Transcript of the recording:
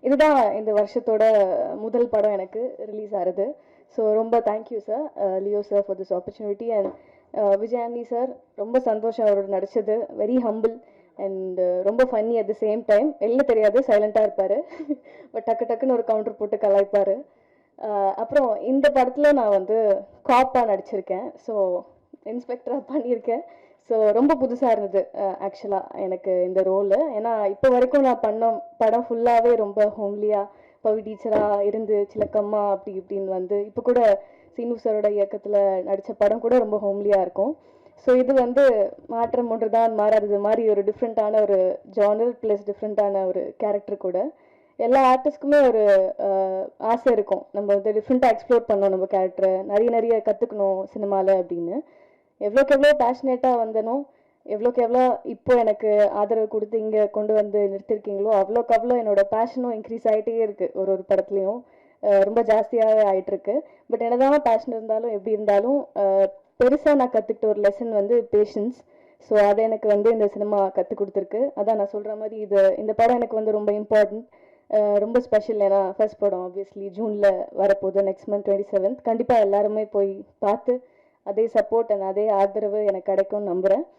இதுதான் இந்த வருஷத்தோட முதல் படம் எனக்கு ரிலீஸ் ஆகுது. ஸோ ரொம்ப thank you sir, Leo sir for this opportunity. And Vijayani sir, ரொம்ப சந்தோஷம் அவரோட நடிச்சது. வெரி ஹம்பிள் அண்ட் ரொம்ப funny at the same time. வெளில தெரியாது, சைலண்ட்டாக இருப்பார். பட் டக்கு டக்குன்னு ஒரு கவுண்டர் போட்டு கலாய்ப்பார். அப்புறம் இந்த படத்தில் நான் வந்து காப்பாக நடிச்சிருக்கேன். ஸோ இன்ஸ்பெக்டராக பண்ணியிருக்கேன். ஸோ ரொம்ப புதுசாக இருந்தது ஆக்சுவலாக எனக்கு இந்த ரோலு. ஏன்னா இப்போ வரைக்கும் நான் பண்ண படம் ஃபுல்லாகவே ரொம்ப ஹோம்லியாக பவி டீச்சராக இருந்து சிலக்கம்மா அப்படி இப்படின்னு வந்து இப்போ கூட சீனு சாரோட இயக்கத்தில் நடித்த படம் கூட ரொம்ப ஹோம்லியாக இருக்கும். ஸோ இது வந்து மாற்றம் ஒன்று தான் மாறாதது மாதிரி ஒரு டிஃப்ரெண்ட்டான ஒரு ஜானர் ப்ளஸ் டிஃப்ரெண்ட்டான ஒரு கேரக்டர் கூட. எல்லா ஆர்டிஸ்ட்க்குமே ஒரு ஆசை இருக்கும், நம்ம வந்து டிஃப்ரெண்ட்டாக எக்ஸ்ப்ளோர் பண்ணணும் நம்ம கேரக்டரை, நிறைய கற்றுக்கணும் சினிமாவில் அப்படின்னு. எவ்வளோக்கு எவ்வளோ பேஷனேட்டாக வந்தனோ, எவ்வளோக்கு எவ்வளோ இப்போ எனக்கு ஆதரவு கொடுத்து இங்கே கொண்டு வந்து நிறுத்திருக்கீங்களோ அவ்வளோக்கு அவ்வளோ என்னோட பேஷனும் இன்க்ரீஸ் ஆகிட்டே இருக்குது. ஒரு படத்துலையும் ரொம்ப ஜாஸ்தியாகவே ஆகிட்டுருக்கு. பட் என்னதான் பேஷன் இருந்தாலும் எப்படி இருந்தாலும் பெருசாக நான் கற்றுக்கிட்ட ஒரு லெசன் வந்து பேஷன்ஸ். ஸோ அதை எனக்கு வந்து இந்த சினிமா கற்றுக் கொடுத்துருக்கு. அதான் நான் சொல்கிற மாதிரி இந்த படம் எனக்கு வந்து ரொம்ப இம்பார்ட்டன்ட், ரொம்ப ஸ்பெஷல். ஏன்னா ஃபர்ஸ்ட் படம் ஆப்வியஸ்லி ஜூனில் வரப்போகுது, நெக்ஸ்ட் மந்த் 27th. கண்டிப்பாக எல்லாருமே போய் பார்த்து அதே சப்போர்ட் அண்ட் அதே ஆதரவு எனக்கு கிடைக்கும்னு நம்புகிறேன்.